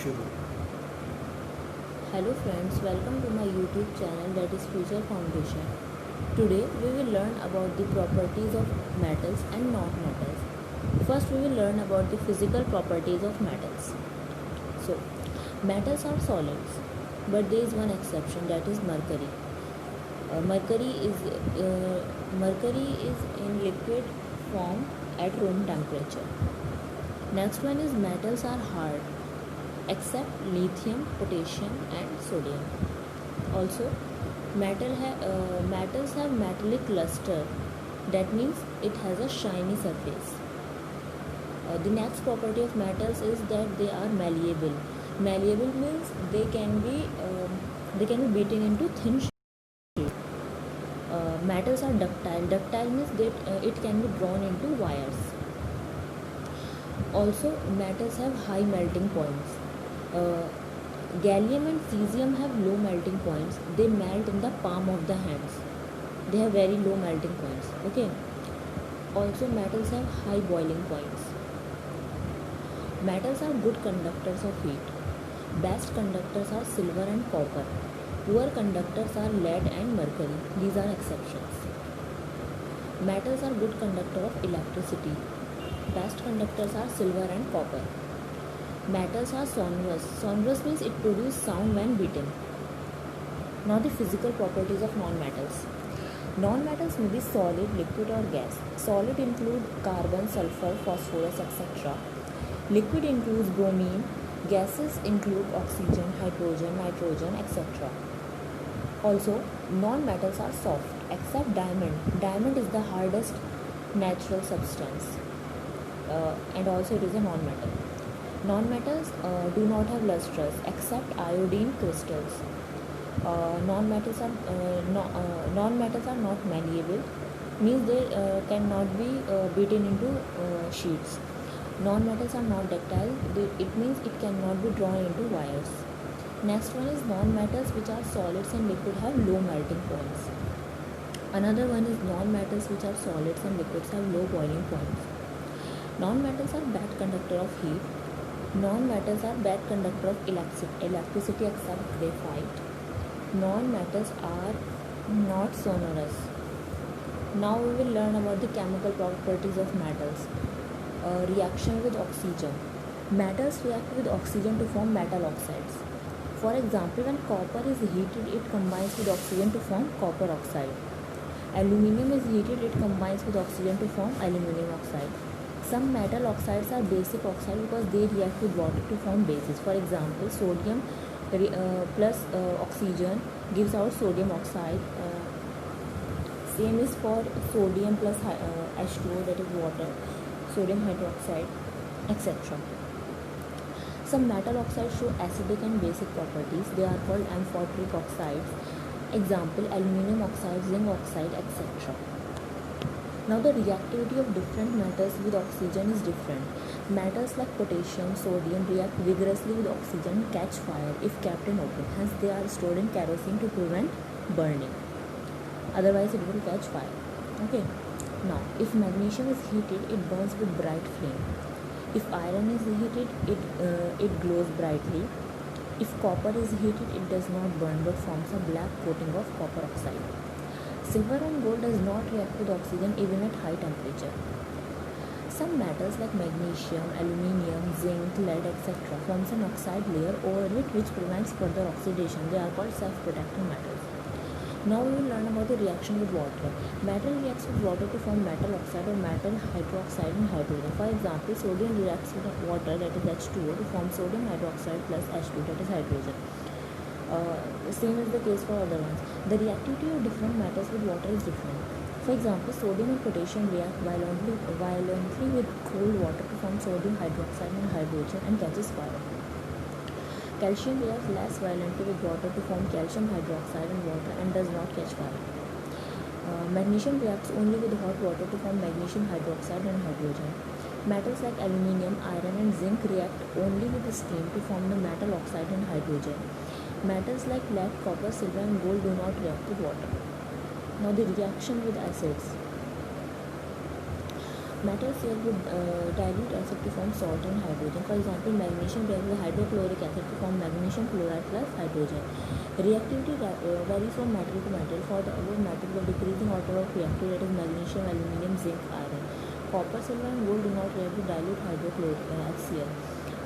शुरू। Hello friends, welcome to my YouTube channel that is Future Foundation. Today we will learn about the properties of metals and non-metals. First we will learn about the physical properties of metals. So, metals are solids, but there is one exception, that is mercury. Mercury is in liquid form at room temperature. Next one is metals are hard except lithium, potassium and sodium. Also, metals have metallic luster, that means it has a shiny surface. The next property of metals is that they are malleable. Malleable means they can be beaten into thin sheets. Metals are ductile. Ductile means that it can be drawn into wires. Also, metals have high melting points. Gallium and cesium have low melting points. They melt in the palm of the hands. They have very low melting points. Okay. Also, metals have high boiling points. Metals are good conductors of heat. Best conductors are silver and copper. Poor conductors are lead and mercury. These are exceptions. Metals are good conductor of electricity. Best conductors are silver and copper. Metals are sonorous. Sonorous means it produces sound when beaten. Now the physical properties of non-metals. Non-metals may be solid, liquid or gas. Solid include carbon, sulfur, phosphorus, etc. Liquid includes bromine. Gases include oxygen, hydrogen, nitrogen, etc. Also, non-metals are soft except diamond. Diamond is the hardest natural substance and also it is a non-metal. Non-metals do not have lustrous except iodine crystals. Non-metals are not malleable, means they cannot be beaten into sheets. Non-metals are not ductile, it means it cannot be drawn into wires. Next one is non-metals which are solids and liquid have low melting points. Another one is non-metals which are solids and liquids have low boiling points. Non-metals are bad conductor of heat. Non-metals are bad conductor of electricity except graphite. Non-metals are not sonorous. Now we will learn about the chemical properties of metals. Reaction with oxygen. Metals react with oxygen to form metal oxides. For example, when copper is heated, it combines with oxygen to form copper oxide. Aluminium is heated, it combines with oxygen to form aluminium oxide. Some metal oxides are basic oxide because they react with water to form bases. For example, sodium plus oxygen gives out sodium oxide. Same is for sodium plus H2O, that is water, sodium hydroxide, etc. Some metal oxides show acidic and basic properties. They are called amphoteric oxides. Example, aluminium oxide, zinc oxide, etc. Now the reactivity of different metals with oxygen is different. Metals like potassium, sodium react vigorously with oxygen and catch fire if kept in open. Hence they are stored in kerosene to prevent burning. Otherwise it will catch fire. Okay. Now if magnesium is heated, it burns with bright flame. If iron is heated, it glows brightly. If copper is heated, it does not burn but forms a black coating of copper oxide. Silver and gold does not react with oxygen even at high temperature. Some metals like magnesium, aluminium, zinc, lead, etc. forms an oxide layer over it which prevents further oxidation. They are called self-protecting metals. Now we will learn about the reaction with water. Metal reacts with water to form metal oxide or metal hydroxide and hydrogen. For example, sodium reacts with water, that is H2O, to form sodium hydroxide plus H2, that is hydrogen. Same is the case for other ones. The reactivity of different metals with water is different. For example, sodium and potassium react violently with cold water to form sodium hydroxide and hydrogen and catches fire. Calcium reacts less violently with water to form calcium hydroxide and water and does not catch fire. Magnesium reacts only with hot water to form magnesium hydroxide and hydrogen. Metals like aluminium, iron and zinc react only with steam to form the metal oxide and hydrogen. Metals like lead, copper, silver and gold do not react with water. Now the reaction with acids. Metals react with dilute acid to form salt and hydrogen. For example, magnesium reacts with hydrochloric acid to form magnesium chloride plus hydrogen. Reactivity varies from metal to metal. For the above metal, the decreasing order of reactivity, that is magnesium, aluminium, zinc, iron. Copper, silver and gold do not react with dilute hydrochloric HCl.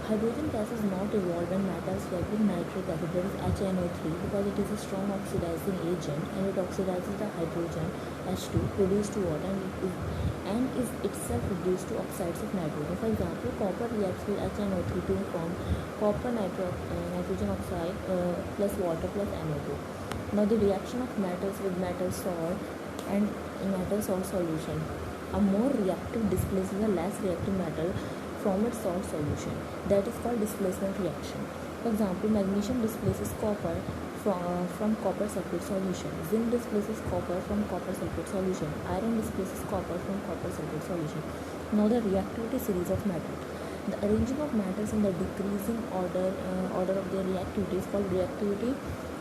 Hydrogen gas is not evolved when metals react with nitric acid, that is HNO3, because it is a strong oxidizing agent and it oxidizes the hydrogen H2 produced to water and is itself reduced to oxides of nitrogen. For example, copper reacts with HNO3 to form copper nitrogen oxide plus water plus NO2. Now the reaction of metals with metal salt and metal salt solution. A more reactive displaces a less reactive metal from its salt solution. That is called displacement reaction. For example, magnesium displaces copper from copper sulfate solution. Zinc displaces copper from copper sulfate solution. Iron displaces copper from copper sulfate solution. Now the reactivity series of metal. The arranging of metals in the decreasing order of their reactivity is called reactivity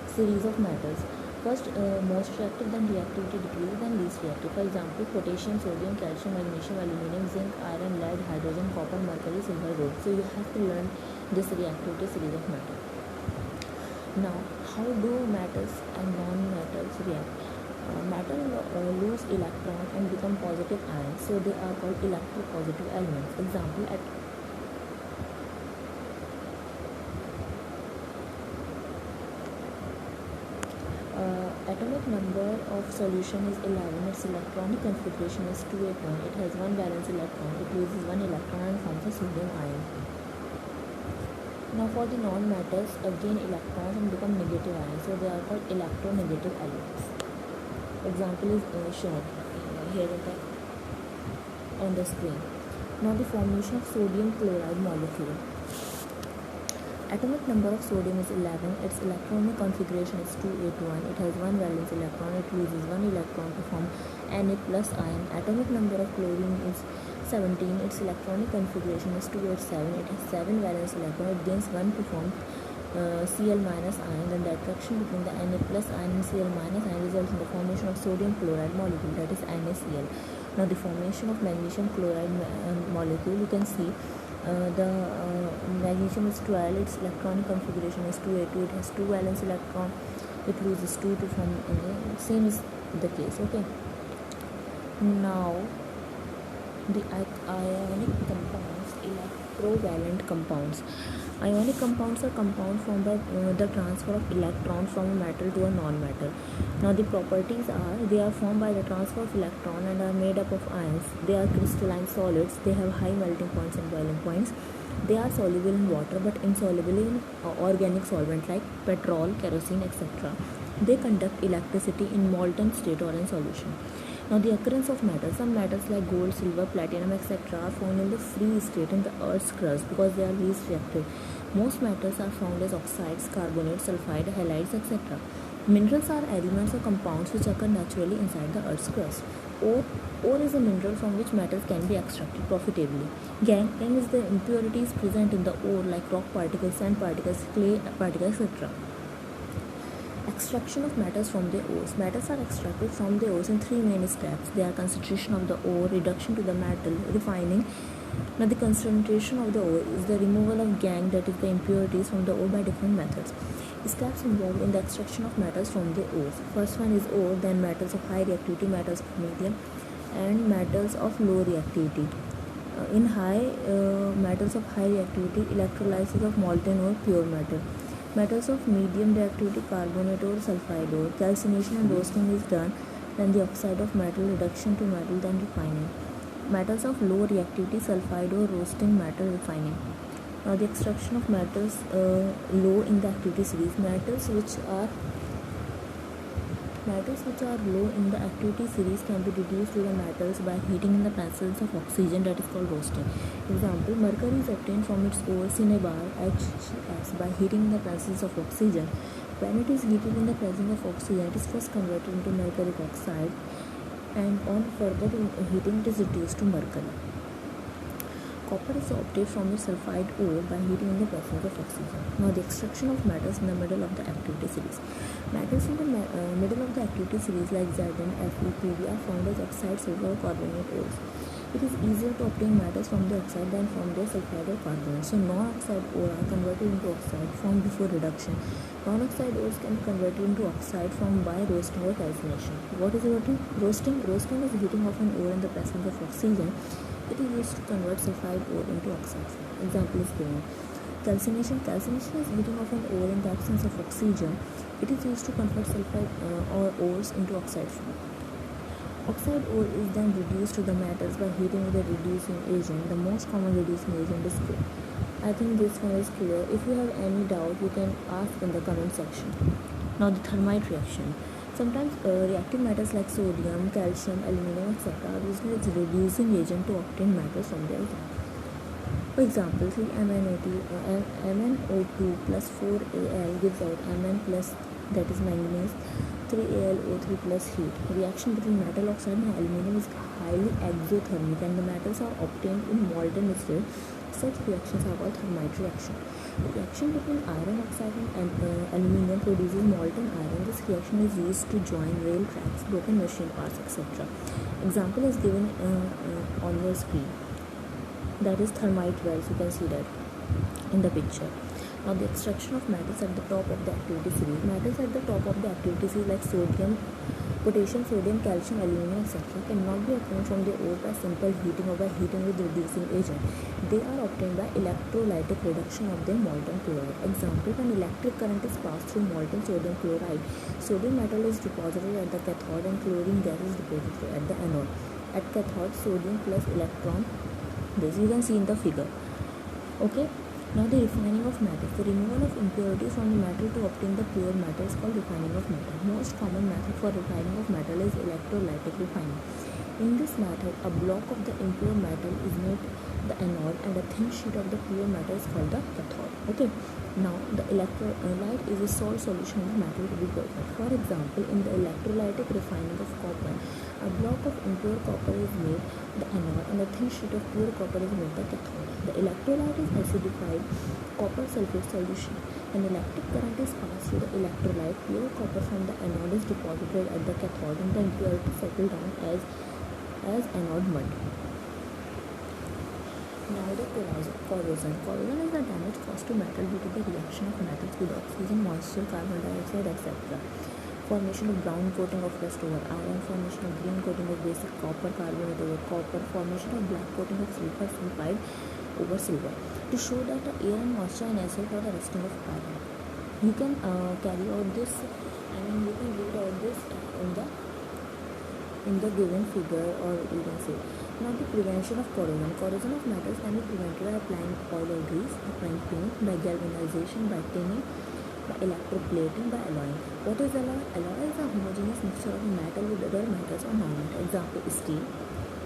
series of metals. First, most reactive, then reactivity decreases, then least reactive. For example, potassium, sodium, calcium, magnesium, aluminium, zinc, iron, lead, hydrogen, copper, mercury, silver, gold. So you have to learn this reactivity series of metal. Now, how do metals and non-metals react? Metal lose electron and become positive ions, so they are called electropositive elements. Example, atomic number of solution is 11. Its electronic configuration is 281. It has one valence electron. It loses one electron and forms a sodium ion. Now for the non-metals, again electrons and become negative ions, so they are called electronegative elements. Example is shown here on the screen. Now the formation of sodium chloride molecule. Atomic number of sodium is 11. Its electronic configuration is 281. It has one valence electron. It loses one electron to form Na plus ion. Atomic number of chlorine is 17. Its electronic configuration is 287. It has 7 valence electron. It gains 1 to form Cl minus ion. Then the attraction between the Na plus ion and Cl minus ion results in the formation of sodium chloride molecule, that is NaCl. Now the formation of magnesium chloride molecule, you can see the magnesium is 12. Its electronic configuration is 282. It has 2 valence electron. It loses 2 to form same is the case. Okay. Now the ionic compounds, electrovalent compounds. Ionic compounds are compounds formed by the transfer of electrons from a metal to a non-metal. Now the properties are, they are formed by the transfer of electron and are made up of ions. They are crystalline solids. They have high melting points and boiling points. They are soluble in water but insoluble in organic solvent like petrol, kerosene, etc. They conduct electricity in molten state or in solution. Now the occurrence of metals. Some metals like gold, silver, platinum, etc. are found in the free state in the Earth's crust because they are least reactive. Most metals are found as oxides, carbonates, sulfide, halides, etc. Minerals are elements or compounds which occur naturally inside the Earth's crust. Ore is a mineral from which metals can be extracted profitably. Gangue is the impurities present in the ore like rock particles, sand particles, clay particles, etc. Extraction of metals from the ores. Metals are extracted from the ores in 3 main steps. They are concentration of the ore, reduction to the metal, refining. Now the concentration of the ore is the removal of gangue, that is the impurities from the ore by different methods. Steps involved in the extraction of metals from the ores. First one is ore, then metals of high reactivity, metals of medium, and metals of low reactivity. In metals of high reactivity, electrolysis of molten ore, pure metal. Metals of medium reactivity, carbonate ore, sulfide ore. Calcination and roasting is done, then the oxide of metal, reduction to metal, then refining. Metals of low reactivity, sulfide ore, roasting, metal, refining. Now the extraction of metals low in the activity series. Metals which are low in the activity series can be reduced to the metals by heating in the presence of oxygen, that is called roasting. Example, mercury is obtained from its ore cinnabar HCS by heating in the presence of oxygen. When it is heated in the presence of oxygen, it is first converted into mercuric oxide, and on further heating it is reduced to mercury. Copper is obtained from its sulfide ore by heating in the presence of oxygen. Now the extraction of metals in the middle of the activity series. Metals in the middle of the activity series like Zn, Fe, Pb are found as oxide, silver, carbonate ores. It is easier to obtain metals from the oxide than from their sulfide or carbon. So non-oxide ore are converted into oxide formed before reduction. Non-oxide ores can be converted into oxide formed by roasting or calcination. What is roasting? Roasting is heating of an ore in the presence of oxygen. It is used to convert sulfide ore into oxide. Example is given. Calcination. Calcination is heating of an ore in the absence of oxygen. It is used to convert sulfide or ores into oxide form. Oxide ore is then reduced to the metals by heating with a reducing agent. The most common reducing agent is coal. I think this one is clear. If you have any doubt, you can ask in the comment section. Now the thermite reaction. Sometimes reactive metals like sodium, calcium, aluminum, etc. are used as reducing agent to obtain metals from their atoms. For example, 3MnO2 plus 4Al gives out Mn plus, that is manganese, 3AlO3 plus heat. Reaction between metal oxide and aluminum is highly exothermic and the metals are obtained in molten state. Such reactions are called thermite reaction. Reaction between iron oxide and aluminum produces molten iron. This reaction is used to join rail tracks, broken machine parts, etc. Example is given on your screen. That is thermite wells. You can see that in the picture. Now the extraction of metals at the top of the activity series. Metals at the top of the activity series like sodium, potassium, sodium, calcium, aluminum, etc. cannot be obtained from the ore by simple heating or by heating with reducing agent. They are obtained by electrolytic reduction of their molten chloride. Example, when electric current is passed through molten sodium chloride, sodium metal is deposited at the cathode and chlorine gas is deposited at the anode. At cathode, sodium plus electron. This you can see in the figure. Okay. Now the refining of metal. The removal of impurities from the metal to obtain the pure metal is called refining of metal. Most common method for refining of metal is electrolytic refining. In this method, a block of the impure metal is made the anode and a thin sheet of the pure metal is called the cathode. Okay. Now the electrolyte is a salt solution of metal to be purified. For example, in the electrolytic refining of copper, a block of impure copper is made the anode and a thin sheet of pure copper is made the cathode. The electrolyte is acidified copper sulfate solution. When electric current is passed through the electrolyte, pure copper from the anode is deposited at the cathode and the impurity settle down as anode mud. Now the corrosion. Corrosion is the damage caused to metal due to the reaction of metals with oxygen, moisture, carbon dioxide, etc. Formation of brown coating of rust over iron, formation of green coating of basic copper carbonate over copper, formation of black coating of sulfur sulfide over silver. To show that the air and moisture are necessary for the rusting of iron. You can carry out this, you can read out this in the given figure, or you can say. Now the prevention of corrosion. Corrosion of metals can be prevented by applying oil or grease, applying paint, by galvanization, by tinning, by electroplating, by alloying. What is alloy? Alloy is a homogeneous mixture of metal with other metals or non-metal. Example, steel,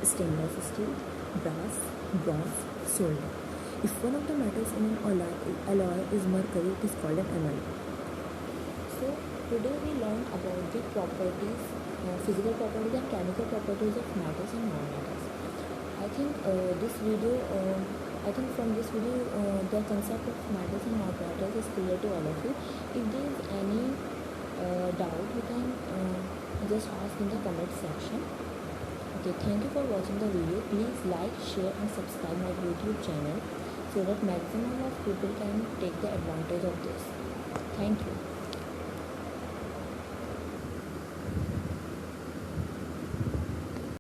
stainless steel, brass, bronze, solder. If one of the metals in an alloy is mercury, it is called an alloy. So today we learned about the properties, physical properties and chemical properties of metals and non-metals. I think from this video, the concept of metals and non-metals is clear to all of you. If there is any doubt, you can just ask in the comment section. Okay, thank you for watching the video. Please like, share and subscribe my YouTube channel so that maximum of people can take the advantage of this. Thank you.